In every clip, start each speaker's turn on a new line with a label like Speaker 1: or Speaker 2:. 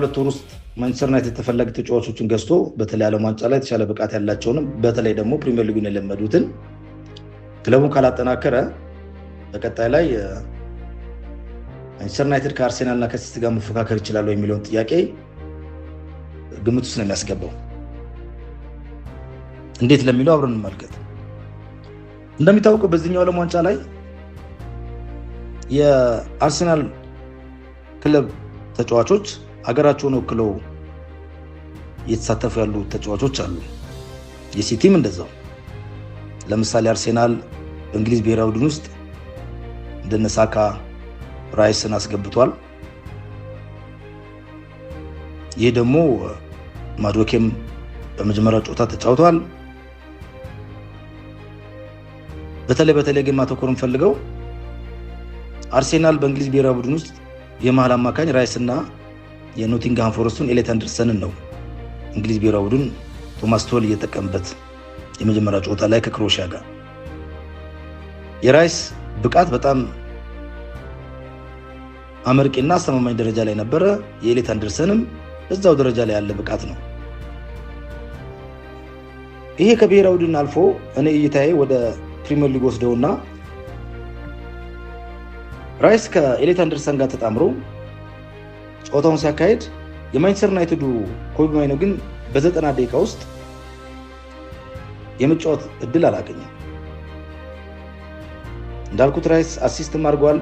Speaker 1: ሁለት ወር ውስጥ ማንቸስተር ዩናይትድ ተፈላጊ ተጫዋቾችን ገዝቶ በተለይ ዓለም ዋንጫ ላይ የተሻለ ብቃት ያላቸውንም በተለይ ደግሞ ፕሪሚየር ሊጉን የለመዱትን ክለቡን ካላጠናከረ በቀጣይ ላይ ማንቸስተር ዩናይትድ ከአርሴናልና ከሲቲ ጋር መፎካከር ይችላል የሚለውን ጥያቄ ግምት ውስጥ ነው የሚያስገባው። እንዴት ለሚለው አብረን እንመልከት። እንደሚታወቀው በዚህኛው ዓለም ዋንጫ ላይ የአርሴናል ክለብ ተጫዋቾች ሀገራቸውን ወክለው እየተሳተፉ ያሉ ተጫዋቾች አሉ። የሲቲም እንደዛው። ለምሳሌ አርሴናል በእንግሊዝ ብሔራዊ ቡድን ውስጥ እንደነ ሳካ፣ ራይስን አስገብቷል። ይህ ደግሞ ማዶኬም በመጀመሪያው ጨዋታ ተጫውቷል። በተለይ ግን ማተኮር ፈልገው አርሴናል በእንግሊዝ ብሔራዊ ቡድን ውስጥ የመሃል አማካኝ ራይስና የኖቲንግሃም ፎረስቱን ኤሌት አንደርሰንን ነው እንግሊዝ ብሔራዊ ቡድን ቶማስ ቱኸል እየተጠቀመበት የመጀመሪያ ጨዋታ ላይ ከክሮኤሺያ ጋር። የራይስ ብቃት በጣም አመርቂና አስተማማኝ ደረጃ ላይ ነበረ። የኤሌት አንደርሰንም እዛው ደረጃ ላይ ያለ ብቃት ነው። ይሄ ከብሔራዊ ቡድን አልፎ እኔ እይታዬ ወደ ፕሪሚየር ሊግ ወስደውና ራይስ ከኤሌት አንደርሰን ጋር ተጣምሮ ጨዋታውን ሲያካሄድ የማንቸስተር ዩናይትዱ ኮቢ ማይኖ ግን በ90 ደቂቃ ውስጥ የመጫወት እድል አላገኘም። እንዳልኩት ራይስ አሲስትም አድርጓል።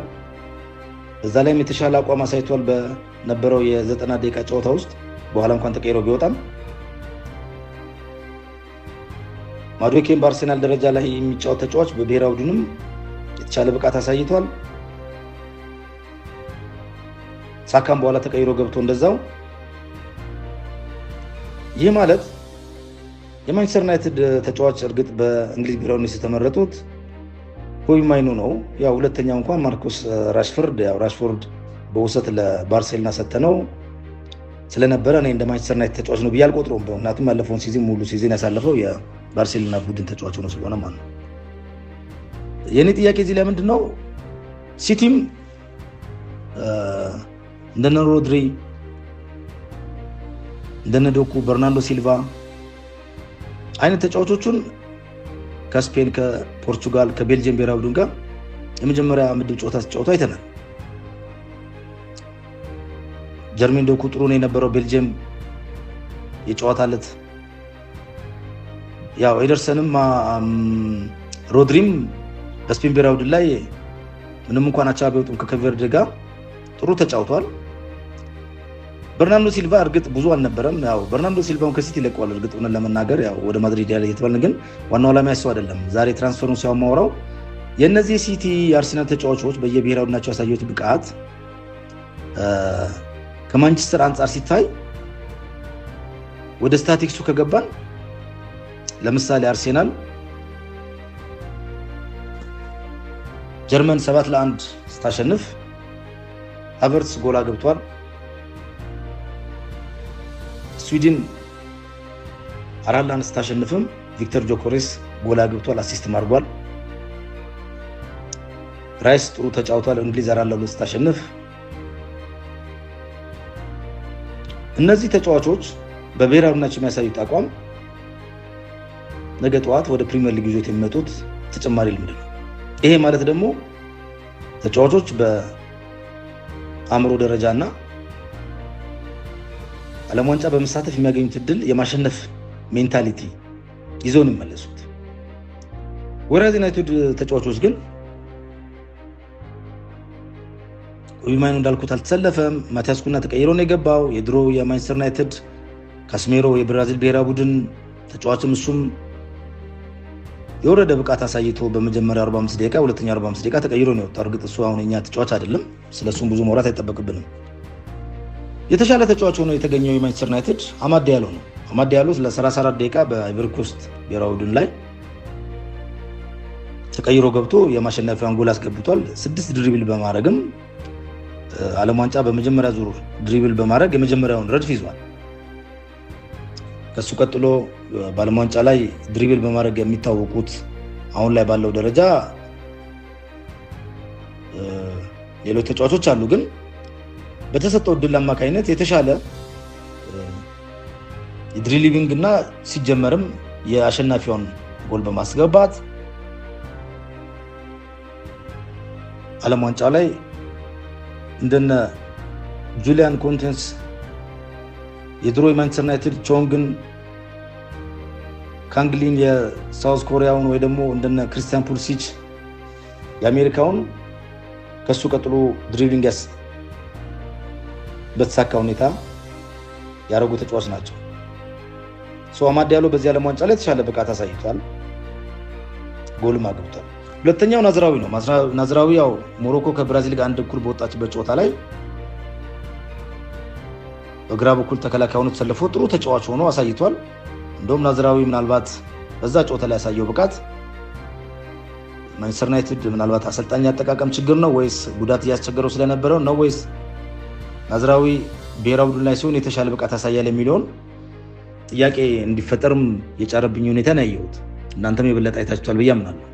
Speaker 1: በዛ ላይም የተሻለ አቋም አሳይቷል በነበረው የ90 ደቂቃ ጨዋታ ውስጥ በኋላ እንኳን ተቀይሮ ቢወጣም። ማዶኬም በአርሴናል ደረጃ ላይ የሚጫወት ተጫዋች በብሔራዊ ቡድንም የተሻለ ብቃት አሳይቷል። ሳካም በኋላ ተቀይሮ ገብቶ እንደዛው። ይህ ማለት የማንቸስተር ዩናይትድ ተጫዋች እርግጥ በእንግሊዝ ብሔራዊ ቡድን የተመረጡት ኮቢ ማይኖ ነው። ያው ሁለተኛው እንኳን ማርኮስ ራሽፎርድ በውሰት ለባርሴሎና ሰተነው ስለነበረ እኔ እንደ ማንቸስተር ዩናይትድ ተጫዋች ነው ብዬ አልቆጥረውም። ምክንያቱም ያለፈውን ሲዝን ሙሉ ሲዝን ያሳለፈው የባርሴሎና ቡድን ተጫዋች ነው ስለሆነ ማለት ነው። የኔ ጥያቄ እዚህ ላይ ምንድነው ሲቲም እንደነ ሮድሪ፣ እንደነ ዶኩ፣ በርናንዶ ሲልቫ አይነት ተጫዋቾቹን ከስፔን፣ ከፖርቹጋል፣ ከቤልጂየም ብሔራዊ ቡድን ጋር የመጀመሪያ ምድብ ጨዋታ ሲጫወቱ አይተናል። ጀርሜን ዶኩ ጥሩ ነው የነበረው ቤልጂየም የጨዋታለት። ያው ኤደርሰንም ሮድሪም በስፔን ብሔራዊ ቡድን ላይ ምንም እንኳን አቻ ቢወጡም ከኬቨርዴ ጋር ጥሩ ተጫውቷል። በርናንዶ ሲልቫ እርግጥ ብዙ አልነበረም። ያው በርናንዶ ሲልቫውን ከሲቲ ለቀዋል። እርግጥ ሆነ ለመናገር ያው ወደ ማድሪድ ያለ የተባለ ግን ዋናው ዓላማ ያሰው አይደለም። ዛሬ ትራንስፈሩን ሲያው ማውራው የነዚህ ሲቲ የአርሰናል ተጫዋቾች በየብሔራዊ ቡድናቸው ያሳዩት ብቃት ከማንቸስተር አንጻር ሲታይ ወደ ስታቲክሱ ከገባን ለምሳሌ አርሰናል ጀርመን 7-1 ስታሸንፍ ሃቨርትስ ጎል አግብቷል። ስዊድን 4-1 ስታሸንፍም ቪክተር ጆኮሬስ ጎል አግብቷል፣ አሲስትም አድርጓል። ራይስ ጥሩ ተጫውቷል። እንግሊዝ 4-2 ስታሸንፍ እነዚህ ተጫዋቾች በብሔራዊ ቡድናቸው የሚያሳዩት አቋም ነገ ጠዋት ወደ ፕሪሚየር ሊግ ይዞት የሚመጡት ተጨማሪ ልምድ ነው። ይሄ ማለት ደግሞ ተጫዋቾች በአእምሮ ደረጃና ዓለም ዋንጫ በመሳተፍ የሚያገኙት እድል የማሸነፍ ሜንታሊቲ ይዘው ነው የሚመለሱት። ወራዝ ዩናይትድ ተጫዋቾች ግን ኮቢ ማይኖ እንዳልኩት አልተሰለፈም። ማቲያስ ኩና ተቀይሮ ነው የገባው። የድሮ የማንቸስተር ዩናይትድ ካስሜሮ የብራዚል ብሔራዊ ቡድን ተጫዋችም እሱም የወረደ ብቃት አሳይቶ በመጀመሪያ 45 ደቂቃ ሁለተኛ 45 ደቂቃ ተቀይሮ ነው የወጣው። እርግጥ እሱ አሁን የኛ ተጫዋች አይደለም፣ ስለሱም ብዙ ማውራት አይጠበቅብንም። የተሻለ ተጫዋች ሆኖ የተገኘው የማንቸስተር ዩናይትድ አማድ ዲያሎ ነው። አማድ ዲያሎ ለ34 ደቂቃ በአይቮሪ ኮስት ብሔራዊ ቡድን ላይ ተቀይሮ ገብቶ የማሸነፊያውን ጎል አስገብቷል። 6 ድሪብል በማድረግም ዓለም ዋንጫ በመጀመሪያ ዙር ድሪብል በማድረግ የመጀመሪያውን ረድፍ ይዟል። ከሱ ቀጥሎ በዓለም ዋንጫ ላይ ድሪብል በማድረግ የሚታወቁት አሁን ላይ ባለው ደረጃ ሌሎች ተጫዋቾች አሉ። ግን በተሰጠው እድል አማካይነት የተሻለ የድሪሊቪንግ እና ሲጀመርም የአሸናፊውን ጎል በማስገባት ዓለም ዋንጫ ላይ እንደነ ጁሊያን ኮንቴንስ የድሮ የማንቸስተር ዩናይትድ ቾንግን ካንግሊን የሳውዝ ኮሪያውን ወይ ደግሞ እንደነ ክሪስቲያን ፑልሲች የአሜሪካውን ከሱ ቀጥሎ ድሪብሊንግ በተሳካ ሁኔታ ያደረጉ ተጫዋች ናቸው። አማድ ዲያሎ በዚህ ዓለም ዋንጫ ላይ የተሻለ ብቃት አሳይቷል፣ ጎልም አግብቷል። ሁለተኛው ናዝራዊ ነው። ናዝራዊ ያው ሞሮኮ ከብራዚል ጋር አንድ እኩል በወጣችበት ጨዋታ ላይ በግራ በኩል ተከላካይ ሆኖ ተሰልፎ ጥሩ ተጫዋች ሆኖ አሳይቷል። እንደውም ናዝራዊ ምናልባት በዛ ጨዋታ ላይ ያሳየው ብቃት ማንቸስተር ዩናይትድ ምናልባት አሰልጣኝ አጠቃቀም ችግር ነው ወይስ ጉዳት እያስቸገረው ስለነበረው ነው ወይስ ናዝራዊ ብሔራዊ ቡድን ላይ ሲሆን የተሻለ ብቃት ያሳያል የሚለውን ጥያቄ እንዲፈጠርም የጫረብኝ ሁኔታ ነው ያየሁት። እናንተም የበለጠ አይታችኋል ብዬ አምናለሁ።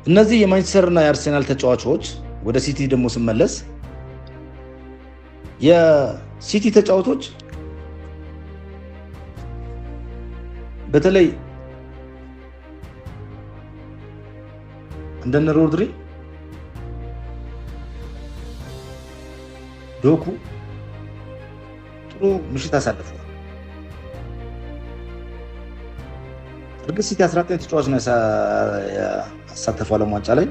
Speaker 1: እነዚህ የማንቸስተር እና የአርሴናል ተጫዋቾች ወደ ሲቲ ደግሞ ስመለስ የሲቲ ተጫዋቾች በተለይ እንደነ ሮድሪ፣ ዶኩ ጥሩ ምሽት አሳልፈዋል። እርግጥ ሲቲ 19 ተጫዋች ነው ያሳተፈው ዓለም ዋንጫ ላይ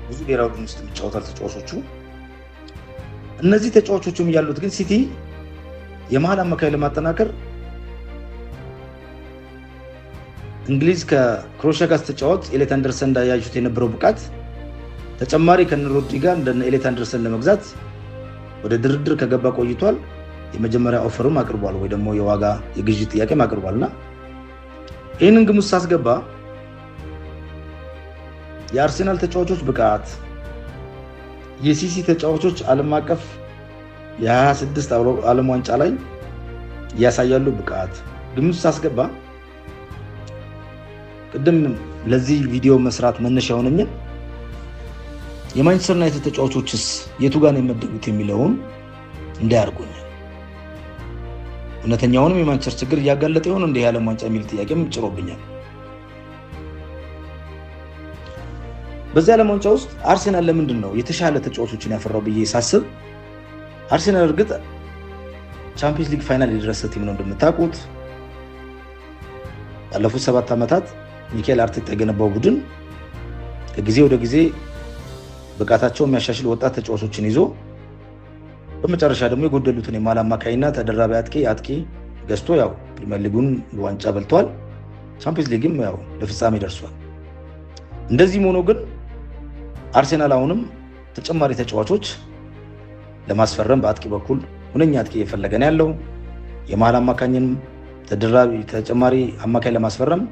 Speaker 1: ብዙ ብሔራዊ ቡድን ውስጥ የሚጫወታል ተጫዋቾቹ። እነዚህ ተጫዋቾቹም ያሉት ግን ሲቲ የመሃል አማካይ ለማጠናከር እንግሊዝ ከክሮኤሺያ ጋር ተጫወት ኤሌት አንደርሰን እንዳያዩት የነበረው ብቃት ተጨማሪ ከነሮድሪ ጋር እንደነ ኤሌት አንደርሰን ለመግዛት ወደ ድርድር ከገባ ቆይቷል። የመጀመሪያ ኦፈርም አቅርቧል ወይ ደግሞ የዋጋ የግዢ ጥያቄም አቅርቧልና ይህንን ግምት ሳስገባ የአርሴናል ተጫዋቾች ብቃት የሲሲ ተጫዋቾች ዓለም አቀፍ የ26 ዓለም ዋንጫ ላይ ያሳያሉ ብቃት ግምት ሳስገባ ቅድም ለዚህ ቪዲዮ መስራት መነሻ የሆነኝን የማንቸስተር ዩናይትድ ተጫዋቾችስ የቱ ጋር ነው የመደቡት የሚለውን እንዳያርጉኛል። እውነተኛውንም የማንቸስተር ችግር እያጋለጠ ይሆን እንደ የዓለም ዋንጫ የሚል ጥያቄም ጭሮብኛል። በዚህ ዓለም ዋንጫ ውስጥ አርሴናል ለምንድን ነው የተሻለ ተጫዋቾችን ያፈራው ብዬ ሳስብ አርሴናል እርግጥ ቻምፒየንስ ሊግ ፋይናል የደረሰ ቲም ነው እንደምታውቁት። ባለፉት 7 ዓመታት ሚኬል አርቴታ የገነባው ቡድን ከጊዜ ወደ ጊዜ ብቃታቸው የሚያሻሽል ወጣት ተጫዋቾችን ይዞ በመጨረሻ ደግሞ የጎደሉትን የመሃል አማካይና ተደራቢ አጥቂ ገዝቶ ያው ፕሪሚየር ሊጉን ዋንጫ በልቷል። ቻምፒየንስ ሊግም ያው ለፍጻሜ ደርሷል። እንደዚህም ሆኖ ግን አርሴናል አሁንም ተጨማሪ ተጫዋቾች ለማስፈረም በአጥቂ በኩል ሁነኛ አጥቂ እየፈለገ ነው ያለው። የመሃል አማካኝንም ተደራቢ ተጨማሪ አማካይ ለማስፈረም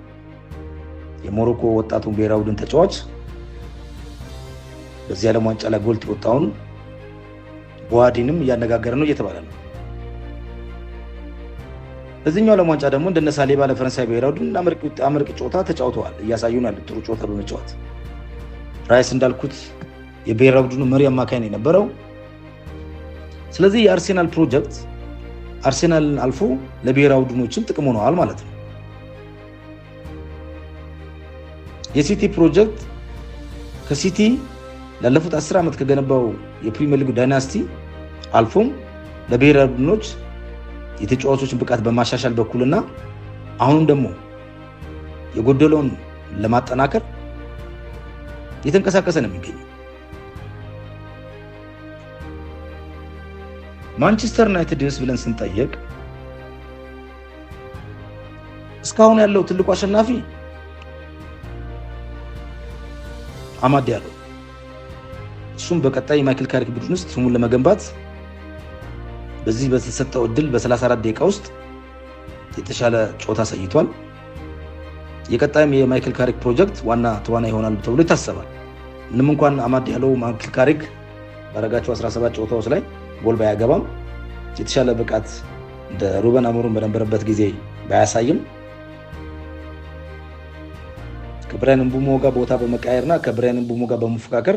Speaker 1: የሞሮኮ ወጣቱን ብሔራዊ ቡድን ተጫዋች በዚህ ዓለም ዋንጫ ላይ ጎልት የወጣውን ቦዋዲንም እያነጋገረ ነው እየተባለ ነው። በዚህኛው ዓለም ዋንጫ ደግሞ እንደነ ሳሌባ ለፈረንሳይ ብሔራዊ ቡድን አመርቂ ጨዋታ ተጫውተዋል፣ እያሳዩን ያሉት ጥሩ ጨዋታ በመጫወት ራይስ እንዳልኩት የብሔራዊ ቡድኑ መሪ አማካይ ነው የነበረው። ስለዚህ የአርሴናል ፕሮጀክት አርሴናልን አልፎ ለብሔራዊ ቡድኖችም ጥቅም ሆነዋል ማለት ነው። የሲቲ ፕሮጀክት ከሲቲ ላለፉት 10 ዓመት ከገነባው የፕሪሚየር ሊግ ዳይናስቲ አልፎም ለብሔራዊ ቡድኖች የተጫዋቾችን ብቃት በማሻሻል በኩልና አሁንም ደግሞ የጎደለውን ለማጠናከር የተንቀሳቀሰ ነው የሚገኘው። ማንቸስተር ዩናይትድስ ብለን ስንጠየቅ እስካሁን ያለው ትልቁ አሸናፊ አማድ ዲያሎ፣ እሱም በቀጣይ ማይክል ካሪክ ቡድን ውስጥ ስሙን ለመገንባት በዚህ በተሰጠው እድል በ34 ደቂቃ ውስጥ የተሻለ ጨዋታ አሳይቷል። የቀጣይም የማይክል ካሪክ ፕሮጀክት ዋና ተዋናይ ይሆናል ተብሎ ይታሰባል። ምንም እንኳን አማድ ዲያሎ ማይክል ካሪክ ባረጋቸው 17 ጨዋታዎች ላይ ጎል ባያገባም የተሻለ ብቃት እንደ ሩበን አሞሪም በነበረበት ጊዜ ባያሳይም ከብራያን ምቡሞ ጋር ቦታ በመቃየርና ከብራያን ምቡሞ ጋር በመፎካከር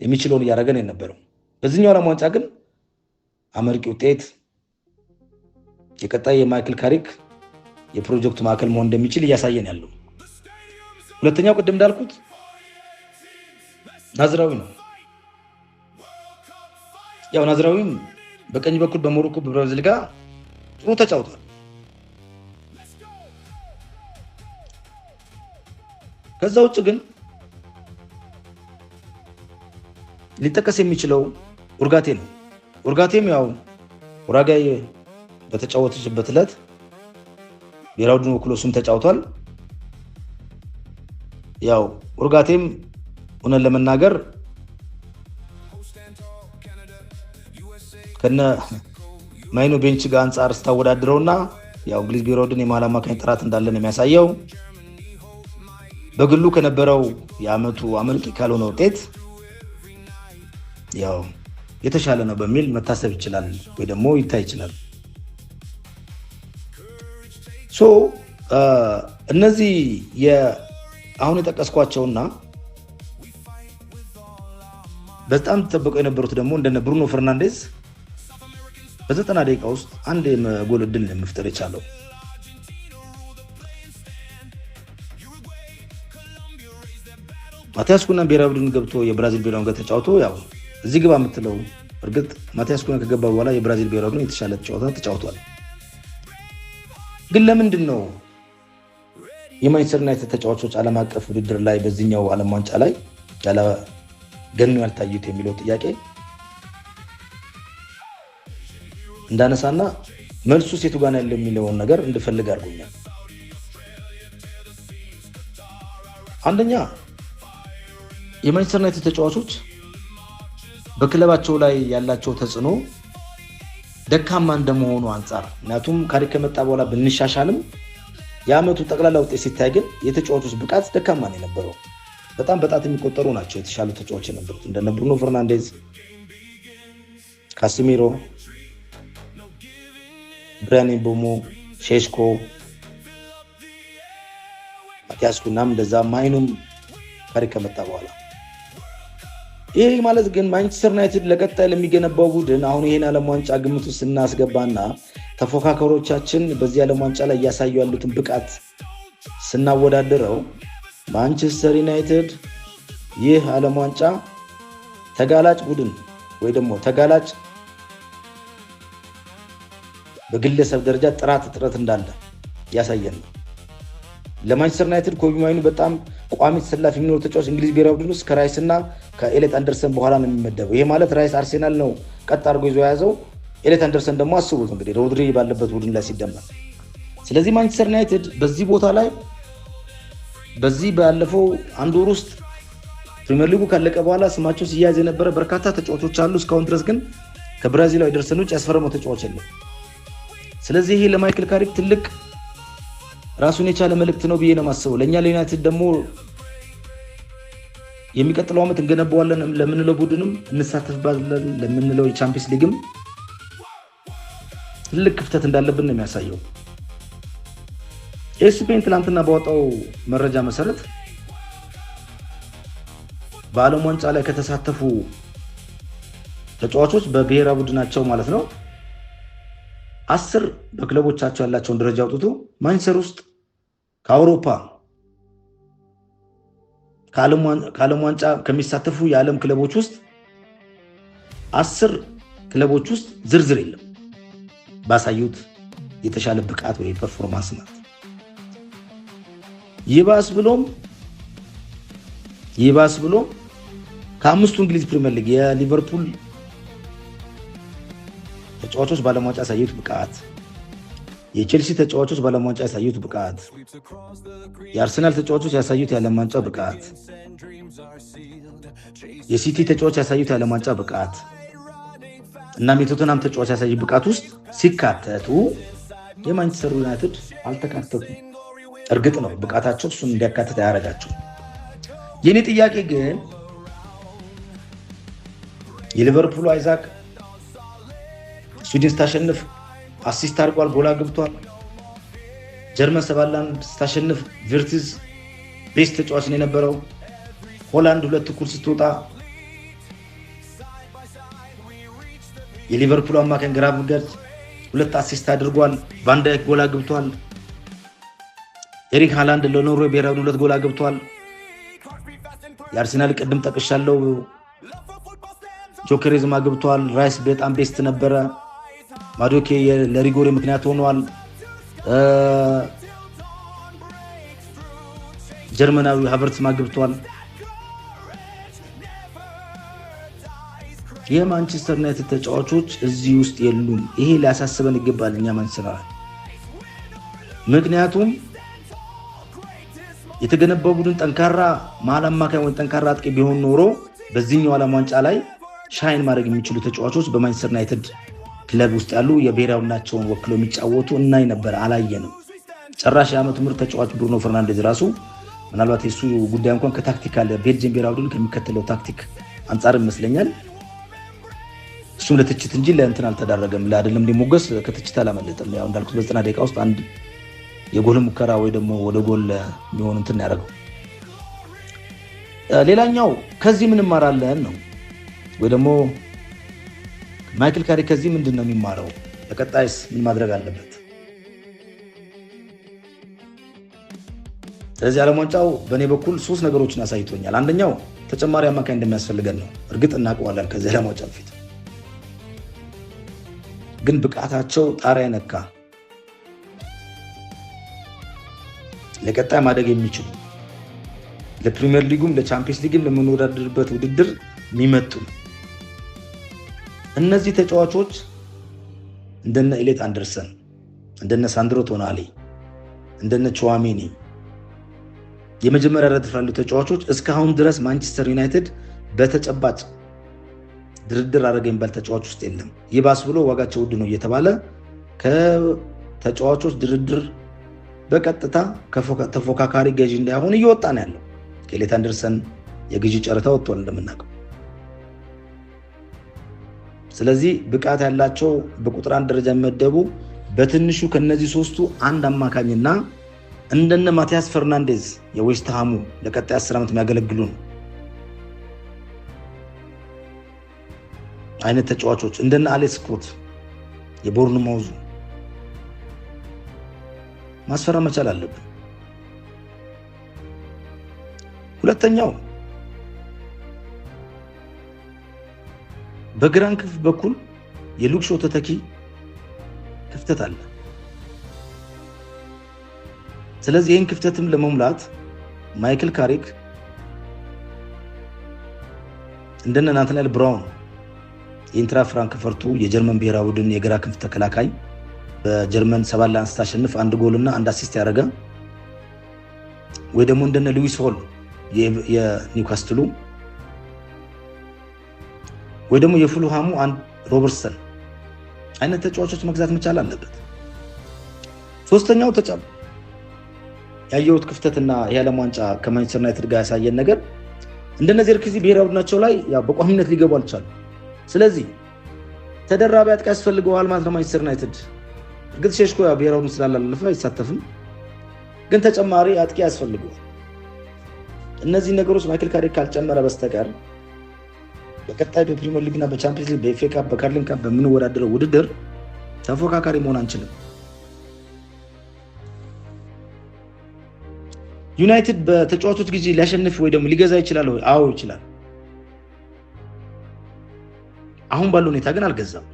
Speaker 1: የሚችለውን እያደረገ ነው የነበረው። በዚህኛው ዓለም ዋንጫ ግን አመርቂ ውጤት የቀጣይ የማይክል ካሪክ የፕሮጀክቱ ማዕከል መሆን እንደሚችል እያሳየን ያለው። ሁለተኛው ቅድም እንዳልኩት ናዝራዊ ነው። ያው ናዝራዊም በቀኝ በኩል በሞሮኮ በብራዚል ጋር ጥሩ ተጫውቷል። ከዛ ውጭ ግን ሊጠቀስ የሚችለው ኡርጋቴ ነው። ኡርጋቴም ያው ኡራጋይ በተጫወተችበት ዕለት ብሔራዊ ቡድን ወክሎ እሱም ተጫውቷል። ያው ኡርጋቴም ሆነ ለመናገር ከነ ማይኑ ቤንች ጋር አንፃር ስታወዳድረውና ያው እንግሊዝ ብሔራዊ ቡድን የመሃል አማካኝ ጥራት እንዳለ ነው የሚያሳየው። በግሉ ከነበረው የአመቱ አመርቂ ካልሆነ ውጤት ያው የተሻለ ነው በሚል መታሰብ ይችላል ወይ ደግሞ ይታይ ይችላል። እነዚህ አሁን የጠቀስኳቸውና በጣም ተጠብቀው የነበሩት ደግሞ እንደነ ብሩኖ ፈርናንዴዝ በ90 ደቂቃ ውስጥ አንድ የጎል ዕድል መፍጠር የቻለው። ማቲያስ ኩና ብሔራዊ ቡድን ገብቶ የብራዚል ብሔራዊ ቡድን ተጫውቶ ያው እዚህ ግባ የምትለው እርግጥ ማቲያስ ኩና ከገባ በኋላ የብራዚል ብሔራዊ ቡድን የተሻለ ተጫውቷል። ግን ለምንድን ነው የማንቸስተር ዩናይትድ ተጫዋቾች ዓለም አቀፍ ውድድር ላይ በዚህኛው ዓለም ዋንጫ ላይ ገነው ያልታዩት የሚለው ጥያቄ እንዳነሳና መልሱ ሴቱ ጋር ያለው የሚለውን ነገር እንድፈልግ አድርጎኛል። አንደኛ የማንቸስተር ዩናይትድ ተጫዋቾች በክለባቸው ላይ ያላቸው ተጽዕኖ ደካማ እንደመሆኑ አንፃር ምክንያቱም ካሪክ ከመጣ በኋላ ብንሻሻልም የአመቱ ጠቅላላ ውጤት ሲታይ ግን የተጫዋቾች ብቃት ደካማ ነው የነበረው። በጣም በጣት የሚቆጠሩ ናቸው የተሻሉ ተጫዋቾች የነበሩት እንደነ ብሩኖ ፈርናንዴዝ፣ ካሲሚሮ፣ ብራያን ምቤሞ፣ ሼሽኮ፣ ማቲያስ ኩናም እንደዛ ማይኑም ካሪክ ከመጣ በኋላ። ይሄ ማለት ግን ማንቸስተር ዩናይትድ ለቀጣይ ለሚገነባው ቡድን አሁን ይሄን ዓለም ዋንጫ ግምት ውስጥ ስናስገባና ተፎካካሪዎቻችን በዚህ ዓለም ዋንጫ ላይ እያሳዩ ያሉትን ብቃት ስናወዳደረው ማንቸስተር ዩናይትድ ይህ ዓለም ዋንጫ ተጋላጭ ቡድን ወይ ደግሞ ተጋላጭ በግለሰብ ደረጃ ጥረት እንዳለ ያሳየን ነው። ለማንቸስተር ዩናይትድ ኮቢ ማይኑ በጣም ቋሚ ተሰላፊ የሚኖር ተጫዋች እንግሊዝ ብሔራዊ ቡድን ውስጥ ከራይስ እና ከኤሌት አንደርሰን በኋላ ነው የሚመደበው። ይሄ ማለት ራይስ አርሴናል ነው ቀጥ አድርጎ ይዞ ያዘው፣ ኤሌት አንደርሰን ደግሞ አስቡት እንግዲህ ሮድሪ ባለበት ቡድን ላይ ሲደመር። ስለዚህ ማንቸስተር ዩናይትድ በዚህ ቦታ ላይ በዚህ ባለፈው አንድ ወር ውስጥ ፕሪሚየር ሊጉ ካለቀ በኋላ ስማቸው ሲያዝ የነበረ በርካታ ተጫዋቾች አሉ። እስካሁን ድረስ ግን ከብራዚላዊ ኤደርሰን ውጭ ያስፈረመው ተጫዋች የለም። ስለዚህ ይሄ ለማይክል ካሪክ ትልቅ ራሱን የቻለ መልእክት ነው ብዬ ነው የማስበው። ለኛ ለዩናይትድ ደግሞ የሚቀጥለው ዓመት እንገነባዋለን ለምንለው ቡድንም እንሳተፍባለን ለምንለው የቻምፒየንስ ሊግም ትልቅ ክፍተት እንዳለብን ነው የሚያሳየው። ኤስፔን ትላንትና ባወጣው መረጃ መሰረት በዓለም ዋንጫ ላይ ከተሳተፉ ተጫዋቾች በብሔራዊ ቡድናቸው ማለት ነው 10 በክለቦቻቸው ያላቸውን ደረጃ አውጥቶ ማንቸስተር ውስጥ ከአውሮፓ ከዓለም ዋንጫ ከሚሳተፉ የዓለም ክለቦች ውስጥ 10 ክለቦች ውስጥ ዝርዝር የለም ባሳዩት የተሻለ ብቃት ወይ ፐርፎርማንስ ማለት። ይባስ ብሎም ከአምስቱ እንግሊዝ ፕሪሚየር ሊግ የሊቨርፑል ተጫዋቾች በዓለም ዋንጫ ያሳዩት ብቃት፣ የቼልሲ ተጫዋቾች በዓለም ዋንጫ ያሳዩት ብቃት፣ የአርሰናል ተጫዋቾች ያሳዩት የዓለም ዋንጫ ብቃት፣ የሲቲ ተጫዋቾች ያሳዩት የዓለም ዋንጫ ብቃት እና የቶተንሃም ተጫዋች ያሳዩት ብቃት ውስጥ ሲካተቱ የማንቸስተር ዩናይትድ አልተካተቱም። እርግጥ ነው ብቃታቸው እሱን እንዲያካትት አያረጋቸው። የኔ ጥያቄ ግን የሊቨርፑል አይዛክ ስዊድን ስታሸንፍ አሲስት አድርጓል፣ ጎል አግብቷል። ጀርመን 7-1 ስታሸንፍ ቪርትዝ ቤስት ተጫዋች ነው የነበረው። ሆላንድ 2-0 ስትወጣ የሊቨርፑል አማካኝ ግራቨንበርች 2 አሲስት አድርጓል። ቫን ዳይክ ጎል አግብቷል። ኤሪክ ሃላንድ ለኖርዌይ ብሔራዊ 2 ጎል አግብቷል። የአርሰናል ቅድም ጠቅሻለሁ ጆከሬዝ አግብቷል። ራይስ በጣም ቤስት ነበረ። ማዶኬ ለሪጎሪ ምክንያት ሆኗል። ጀርመናዊ ሃቨርትስ አግብቷል። የማንቸስተር ዩናይትድ ተጫዋቾች እዚህ ውስጥ የሉም። ይሄ ሊያሳስበን ይገባል እኛ ማንሰራል። ምክንያቱም የተገነባው ቡድን ጠንካራ መሃል አማካይ ወይ ጠንካራ አጥቂ ቢሆን ኖሮ በዚህኛው ዓለም ዋንጫ ላይ ሻይን ማድረግ የሚችሉ ተጫዋቾች በማንቸስተር ዩናይትድ ክለብ ውስጥ ያሉ የብሔራዊናቸውን ወክለው የሚጫወቱ እናይ ነበር። አላየንም። ጭራሽ የዓመቱ ምርጥ ተጫዋች ብሩኖ ፈርናንዴዝ ራሱ ምናልባት የሱ ጉዳይ እንኳን ከታክቲካል ቤልጅየም ብሔራዊ ቡድን ከሚከተለው ታክቲክ አንጻር ይመስለኛል እሱም ለትችት እንጂ ለእንትን አልተዳረገም። ለአደለም ሊሞገስ ከትችት አላመለጠም። ያው እንዳልኩት በ90 ደቂቃ ውስጥ አንድ የጎል ሙከራ ወይ ደግሞ ወደ ጎል የሚሆን እንትን ያደረገው። ሌላኛው ከዚህ ምን እንማራለን ነው ወይ ደግሞ ማይክል ካሪክ ከዚህ ምንድን ነው የሚማረው? ለቀጣይስ ምን ማድረግ አለበት? ስለዚህ ዓለም ዋንጫው በእኔ በኩል 3 ነገሮችን አሳይቶኛል። አንደኛው ተጨማሪ አማካኝ እንደሚያስፈልገን ነው። እርግጥ እናውቀዋለን ከዚህ ዓለም ዋንጫ በፊት ግን ብቃታቸው ጣሪያ ነካ። ለቀጣይ ማደግ የሚችሉ ለፕሪሚየር ሊጉም ለቻምፒየንስ ሊግም ለምንወዳደርበት ውድድር የሚመጡ እነዚህ ተጫዋቾች እንደነ ኤሌት አንደርሰን፣ እንደነ ሳንድሮ ቶናሊ፣ እንደነ ቹዋሜኒ የመጀመሪያ ረድፍ ያሉ ተጫዋቾች እስካሁን ድረስ ማንቸስተር ዩናይትድ በተጨባጭ ድርድር አደረገ የሚባል ተጫዋች ውስጥ የለም። ይባስ ብሎ ዋጋቸው ውድ ነው እየተባለ ከተጫዋቾች ድርድር በቀጥታ ተፎካካሪ ገዢ እንዳይሆን እየወጣ ነው ያለው። ኤሌት አንደርሰን የግዢ ጨረታ ወጥቷል እንደምናውቀው። ስለዚህ ብቃት ያላቸው በቁጥር 1 ደረጃ የሚመደቡ በትንሹ ከነዚህ 3ቱ አንድ አማካኝና እንደነ ማቲያስ ፈርናንዴዝ የዌስት ሃሙ ለቀጣይ 10 ዓመት የሚያገለግሉ ነው አይነት ተጫዋቾች እንደነ አሌክስ ስኮት የቦርንማውዙ ማስፈረም መቻል አለብን። ሁለተኛው በግራን ክፍ በኩል የሉክ ሾው ተተኪ ክፍተት አለ። ስለዚህ ይህን ክፍተትም ለመሙላት ማይክል ካሪክ እንደነ ናትናኤል ብራውን የኢንትራ ፍራንክፈርቱ የጀርመን ብሔራዊ ቡድን የግራ ክንፍ ተከላካይ በጀርመን 7 ለ1 ስታሸንፍ 1 ጎል እና 1 አሲስት ያደረገ ወይ ደግሞ እንደነ ሉዊስ ሆል የኒውካስትሉ ወይ ደግሞ የፉልሃሙ አንድ ሮበርትሰን አይነት ተጫዋቾች መግዛት መቻል አለበት። ሶስተኛው ያየሁት ክፍተትና የዓለም ዋንጫ ከማንቸስተር ዩናይትድ ጋር ያሳየን ነገር እንደነዚህ ርክዚ ብሔራዊ ቡድናቸው ላይ ያው በቋሚነት ሊገቡ አልቻሉ። ስለዚህ ተደራቢ አጥቂ ያስፈልገዋል ማለት ነው ማንቸስተር ዩናይትድ። እርግጥ ሼሽኮ ያው ብሔራዊ ቡድን ስላላለፈ አይሳተፍም፣ ግን ተጨማሪ አጥቂ ያስፈልገዋል። እነዚህ ነገሮች ማይክል ካሪክ ካልጨመረ በስተቀር በቀጣይ በፕሪሚየር ሊግና በቻምፒየንስ ሊግ በኤፍኤ ካፕ በካርሊንግ ካፕ በምንወዳደረው ውድድር ተፎካካሪ መሆን አንችልም። ዩናይትድ በተጫዋቾች ጊዜ ሊያሸንፍ ወይ ደግሞ ሊገዛ ይችላል ወይ? አዎ ይችላል። አሁን ባለው ሁኔታ ግን አልገዛም።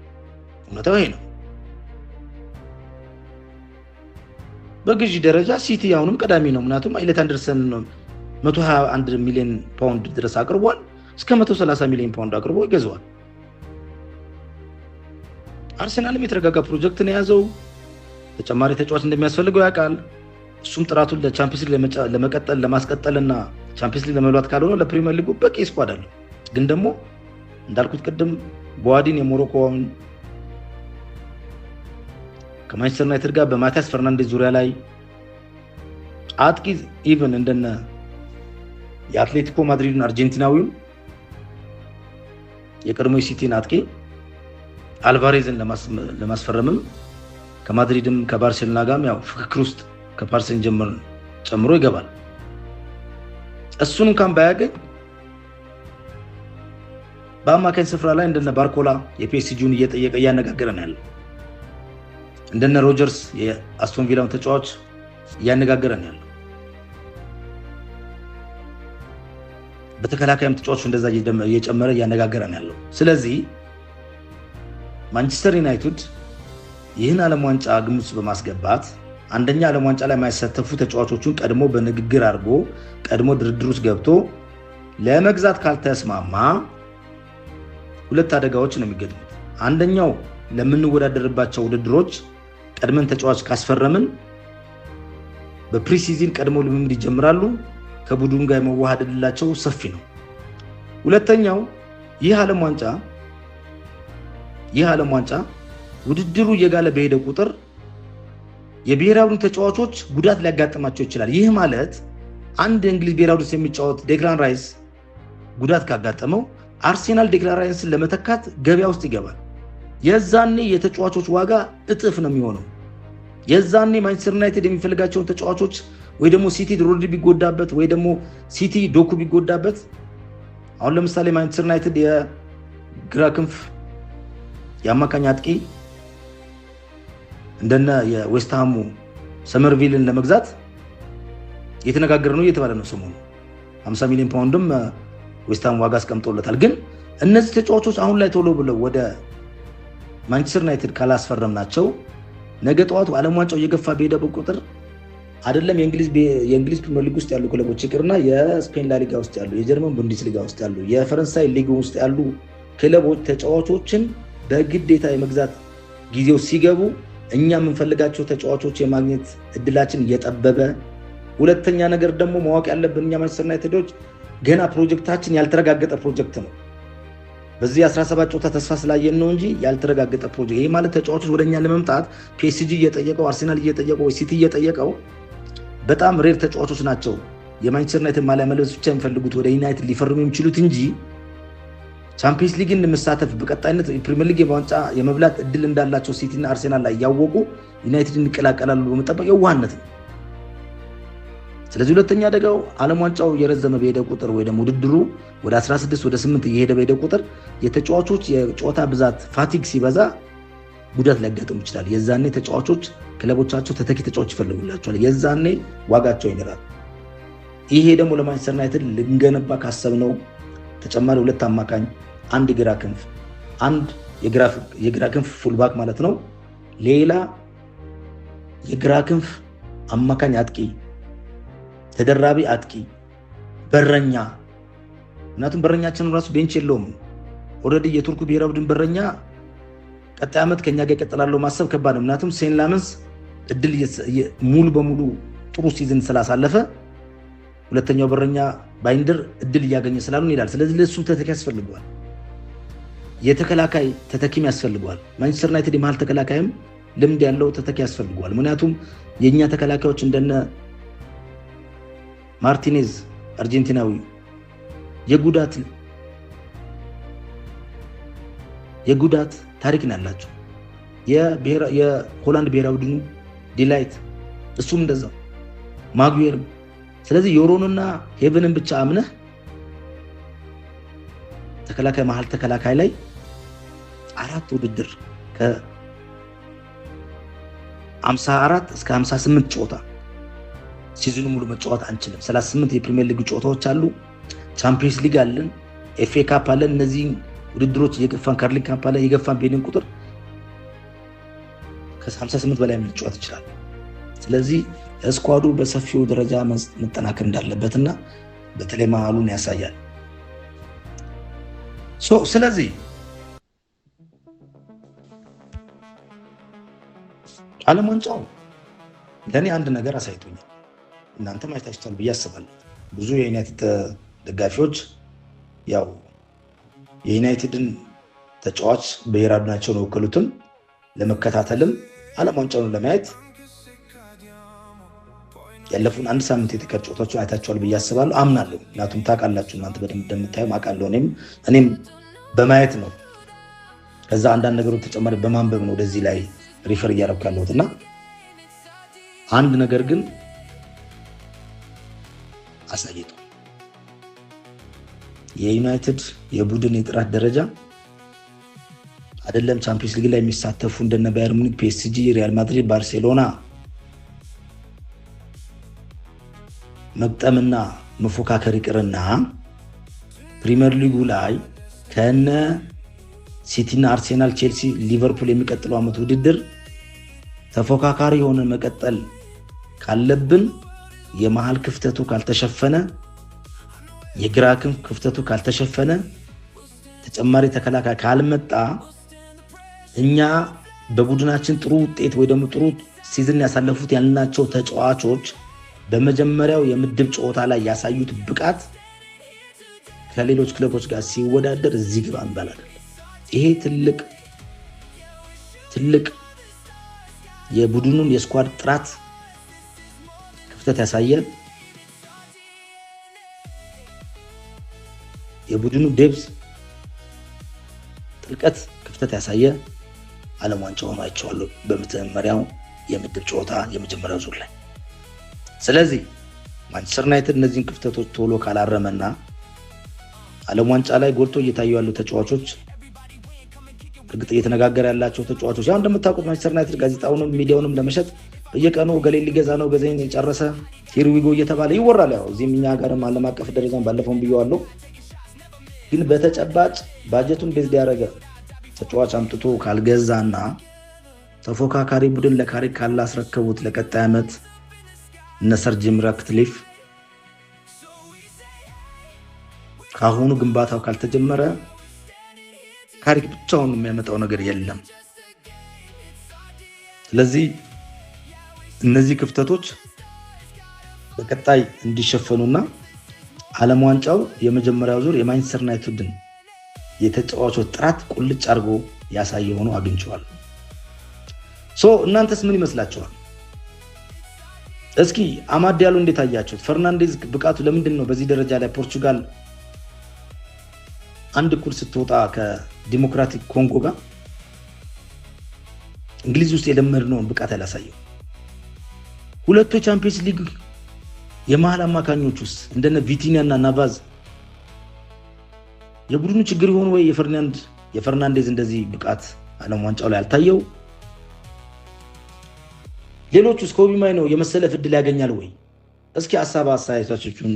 Speaker 1: እውነታው ይሄ ነው። በግዢ ደረጃ ሲቲ አሁንም ቀዳሚ ነው። ምክንያቱም ኤሌት አንደርሰን 121 ሚሊዮን ፓውንድ ድረስ አቅርቧል። እስከ 130 ሚሊዮን ፓውንድ አቅርቦ ይገዛዋል። አርሰናልም የተረጋጋ ፕሮጀክት ነው የያዘው። ተጨማሪ ተጫዋች እንደሚያስፈልገው ያውቃል። እሱም ጥራቱን ለቻምፒየንስ ሊግ ለመቀጠል ለማስቀጠልና ቻምፒየንስ ሊግ ለመብላት ካልሆነ ለፕሪሚየር ሊጉ በቂ ስኳድ አለው። ግን ደግሞ እንዳልኩት ቅድም ቦዋዲን የሞሮኮውን ከማንቸስተር ዩናይትድ ጋር በማቲያስ ፈርናንዴዝ ዙሪያ ላይ አጥቂ ኢቨን እንደነ የአትሌቲኮ ማድሪድን አርጀንቲናዊውን የቀድሞ ሲቲን አጥቂ አልቫሬዝን ለማስፈረምም ከማድሪድም ከባርሴሎና ጋርም ያው ፍክክር ውስጥ ከፓሪሰን ጨምሮ ይገባል። እሱን እንኳን ባያገኝ በአማካኝ ስፍራ ላይ እንደነ ባርኮላ የፒኤስጂውን እየጠየቀ እያነጋገረ ነው ያለው። እንደነ ሮጀርስ የአስቶን ቪላውን ተጫዋች እያነጋገረ ነው ያለው። በተከላካይም ተጫዋቹ እንደዛ እየጨመረ እያነጋገረ ነው ያለው። ስለዚህ ማንቸስተር ዩናይትድ ይህን ዓለም ዋንጫ ግምት በማስገባት አንደኛ ዓለም ዋንጫ ላይ የማይሳተፉ ተጫዋቾቹን ቀድሞ በንግግር አድርጎ ቀድሞ ድርድር ውስጥ ገብቶ ለመግዛት ካልተስማማ ሁለት አደጋዎች ነው የሚገጥሙት። አንደኛው ለምንወዳደርባቸው ውድድሮች ቀድመን ተጫዋች ካስፈረምን በፕሪሲዝን ቀድሞ ልምምድ ይጀምራሉ። ከቡድኑ ጋር መዋሃድ ዕድላቸው ሰፊ ነው። ሁለተኛው ይህ ዓለም ዋንጫ ውድድሩ እየጋለ በሄደ ቁጥር የብሔራዊ ተጫዋቾች ጉዳት ሊያጋጥማቸው ይችላል። ይህ ማለት አንድ እንግሊዝ ብሔራዊ ውስጥ የሚጫወት ዴክላን ራይስ ጉዳት ካጋጠመው አርሴናል ዴክላን ራይስን ለመተካት ገበያ ውስጥ ይገባል። የዛኔ የተጫዋቾች ዋጋ እጥፍ ነው የሚሆነው። የዛኔ ማንቸስተር ዩናይትድ የሚፈልጋቸውን ተጫዋቾች ወይ ደግሞ ሲቲ ሮድሪ ቢጎዳበት ወይ ደግሞ ሲቲ ዶኩ ቢጎዳበት፣ አሁን ለምሳሌ ማንቸስተር ዩናይትድ የግራ ክንፍ የአማካኝ አጥቂ እንደነ የዌስትሃሙ ሰመርቪልን ለመግዛት እየተነጋገረ ነው እየተባለ ነው። ሰሞኑ 50 ሚሊዮን ፓውንድም ዌስትሃም ዋጋ አስቀምጦለታል። ግን እነዚህ ተጫዋቾች አሁን ላይ ቶሎ ብለው ወደ ማንቸስተር ዩናይትድ ካላስፈረምናቸው ነገ ጠዋቱ ዓለም ዋንጫው እየገፋ በሄደ ቁጥር አይደለም የእንግሊዝ ፕሪሚየር ሊግ ውስጥ ያሉ ክለቦች ይቅርና የስፔን ላሊጋ ውስጥ ያሉ፣ የጀርመን ቡንደስሊጋ ውስጥ ያሉ፣ የፈረንሳይ ሊግ ውስጥ ያሉ ክለቦች ተጫዋቾችን በግዴታ የመግዛት ጊዜው ሲገቡ እኛ የምንፈልጋቸው ተጫዋቾች የማግኘት እድላችን እየጠበበ፣ ሁለተኛ ነገር ደግሞ ማወቅ ያለብን እኛ ማንቸስተር ዩናይትዶች ገና ፕሮጀክታችን ያልተረጋገጠ ፕሮጀክት ነው። በዚህ 17 ጨዋታ ተስፋ ስላየን ነው እንጂ ያልተረጋገጠ ፕሮጀክት። ይሄ ማለት ተጫዋቾች ወደኛ ለመምጣት ፒኤስጂ እየጠየቀው፣ አርሴናል እየጠየቀው፣ ወይ ሲቲ እየጠየቀው በጣም ሬር ተጫዋቾች ናቸው የማንቸስተር ዩናይትድ ማሊያ መልበስ ብቻ የሚፈልጉት ወደ ዩናይትድ ሊፈርሙ የሚችሉት እንጂ ቻምፒየንስ ሊግን ለመሳተፍ በቀጣይነት ፕሪሚየር ሊግ ዋንጫ የመብላት እድል እንዳላቸው ሲቲ እና አርሴናል ላይ ያወቁ ዩናይትድን ይቀላቀላሉ በመጠበቅ የዋህነት ነው። ስለዚህ ሁለተኛ አደጋው ዓለም ዋንጫው የረዘመ በሄደ ቁጥር ወይ ደግሞ ውድድሩ ወደ 16 ወደ 8 እየሄደ በሄደ ቁጥር የተጫዋቾች የጨዋታ ብዛት ፋቲግ ሲበዛ ጉዳት ሊያጋጥም ይችላል። የዛኔ ተጫዋቾች ክለቦቻቸው ተተኪ ተጫዋች ይፈልጉላቸዋል። የዛኔ ዋጋቸው ይነራል። ይሄ ደግሞ ለማንቸስተር ዩናይትድ ልንገነባ ካሰብነው ተጨማሪ ሁለት አማካኝ፣ አንድ የግራ ክንፍ፣ አንድ የግራ ክንፍ ፉልባክ ማለት ነው፣ ሌላ የግራ ክንፍ አማካኝ አጥቂ፣ ተደራቢ አጥቂ፣ በረኛ። ምክንያቱም በረኛችን ራሱ ቤንች የለውም። ኦልሬዲ የቱርኩ ብሔራዊ ቡድን በረኛ ቀጣይ ዓመት ከኛ ጋር ይቀጥላል ማሰብ ከባድ ነው። ምክንያቱም ሴን ላመንስ እድል ሙሉ በሙሉ ጥሩ ሲዝን ስላሳለፈ ሁለተኛው በረኛ ባይንደር እድል እያገኘ ስላሉ ይላል። ስለዚህ ለሱም ተተኪ ያስፈልገዋል። የተከላካይ ተተኪም ያስፈልገዋል። ማንቸስተር ዩናይትድ የመሃል ተከላካይም ልምድ ያለው ተተኪ ያስፈልገዋል። ምክንያቱም የኛ ተከላካዮች እንደነ ማርቲኔዝ አርጀንቲናዊ የጉዳት ታሪክ ነው ያላቸው። የሆላንድ ብሔራዊ ቡድኑ ዲላይት እሱም እንደዛው ማጉዌርም። ስለዚህ ዮሮንና ሄቨንን ብቻ አምነህ ተከላካይ መሃል ተከላካይ ላይ አራት ውድድር ከ54 እስከ 58 ጨዋታ ሲዝኑ ሙሉ መጫወት አንችልም። 38 የፕሪሚየር ሊግ ጨዋታዎች አሉ። ቻምፒየንስ ሊግ አለን፣ ኤፍኤ ካፕ አለን። እነዚህ ውድድሮች የገፋን ካርሊንግ ካፕ አለን። የገፋን ቤኒን ቁጥር ከ58 በላይ መጫወት ይችላል። ስለዚህ ስኳዱ በሰፊው ደረጃ መጠናከር እንዳለበትና በተለይ መሃሉን ያሳያል። ስለዚህ ዓለም ዋንጫው ለእኔ አንድ ነገር አሳይቶኛል። እናንተም አይታችኋል ብዬ አስባለሁ። ብዙ የዩናይትድ ደጋፊዎች ያው የዩናይትድን ተጫዋች ብሔራዊ ቡድናቸውን የወከሉትን ለመከታተልም ዓለም ዋንጫውን ለማየት ያለፉን አንድ ሳምንት የተከታተሉ ጨዋታዎችን አይታችኋል ብዬ አስባለሁ፣ አምናለሁ። ምክንያቱም ታውቃላችሁ እናንተ በደንብ እንደምታዩ አውቃለሁ። እኔም በማየት ነው። ከዛ አንዳንድ ነገሮች ተጨማሪ በማንበብ ነው ወደዚህ ላይ ሪፈር እያደረኩ ያለሁት እና አንድ ነገር ግን አሳይቷል። የዩናይትድ የቡድን የጥራት ደረጃ አይደለም ቻምፒየንስ ሊግ ላይ የሚሳተፉ እንደነ ባየር ሙኒክ፣ ፒኤስጂ፣ ሪያል ማድሪድ፣ ባርሴሎና መቅጠምና መፎካከር ይቅርና ፕሪሚየር ሊጉ ላይ ከነ ሲቲና አርሴናል፣ ቼልሲ፣ ሊቨርፑል የሚቀጥለው ዓመት ውድድር ተፎካካሪ ሆነ መቀጠል ካለብን የመሃል ክፍተቱ ካልተሸፈነ፣ የግራ ክንፍ ክፍተቱ ካልተሸፈነ፣ ተጨማሪ ተከላካይ ካልመጣ እኛ በቡድናችን ጥሩ ውጤት ወይ ደግሞ ጥሩ ሲዝን ያሳለፉት ያልናቸው ተጫዋቾች በመጀመሪያው የምድብ ጨዋታ ላይ ያሳዩት ብቃት ከሌሎች ክለቦች ጋር ሲወዳደር እዚህ ግባ እንባላለን። ይሄ ትልቅ የቡድኑን የስኳድ ጥራት ክፍተት ያሳየ፣ የቡድኑ ዴፕዝ ጥልቀት ክፍተት ያሳየ ዓለም ዋንጫውን አይቼዋለሁ በመጀመሪያው የምድብ ጨዋታ የመጀመሪያው ዙር ላይ። ስለዚህ ማንቸስተር ዩናይትድ እነዚህን ክፍተቶች ቶሎ ካላረመና ዓለም ዋንጫ ላይ ጎልቶ እየታዩ ያሉ ተጫዋቾች እርግጥ እየተነጋገረ ያላቸው ተጫዋቾች ያው እንደምታውቁት ማንቸስተር ዩናይትድ ጋዜጣውንም ሚዲያውንም ለመሸጥ በየቀኑ ገሌ ሊገዛ ነው ገዘኝ የጨረሰ ሂርዊጎ እየተባለ ይወራል። ያው እዚህም እኛ ጋርም ዓለም አቀፍ ደረጃን ባለፈው ብየዋለሁ። ግን በተጨባጭ ባጀቱን ቤዝ ያደረገ ተጫዋች አምጥቶ ካልገዛና ተፎካካሪ ቡድን ለካሪክ ካላስረከቡት ለቀጣይ ዓመት እነ ሰር ጂም ራትክሊፍ ካሁኑ ግንባታው ካልተጀመረ ካሪክ ብቻውን የሚያመጣው ነገር የለም። ስለዚህ እነዚህ ክፍተቶች በቀጣይ እንዲሸፈኑና ዓለም ዋንጫው የመጀመሪያው ዙር የማንቸስተር ዩናይትድን የተጫዋቾች ጥራት ቁልጭ አድርጎ ያሳየ ሆኖ አግኝቼዋለሁ። እናንተስ ምን ይመስላችኋል? እስኪ አማድ ዲያሎ እንዴት አያችሁት? ፈርናንዴዝ ብቃቱ ለምንድን ነው በዚህ ደረጃ ላይ ፖርቹጋል አንድ እኩል ስትወጣ ከዲሞክራቲክ ኮንጎ ጋር እንግሊዝ ውስጥ የለመድነውን ብቃት ያላሳየው? ሁለቱ ቻምፒየንስ ሊግ የመሃል አማካኞች ውስጥ እንደነ ቪቲኒያ እና ናቫዝ የቡድኑ ችግር ይሆን ወይ የፈርናንዴዝ እንደዚህ ብቃት ዓለም ዋንጫው ላይ አልታየው? ሌሎቹስ ኮቢ ማይኖ የመሰለፍ እድል ያገኛል ወይ? እስኪ ሐሳብ አስተያየታችሁን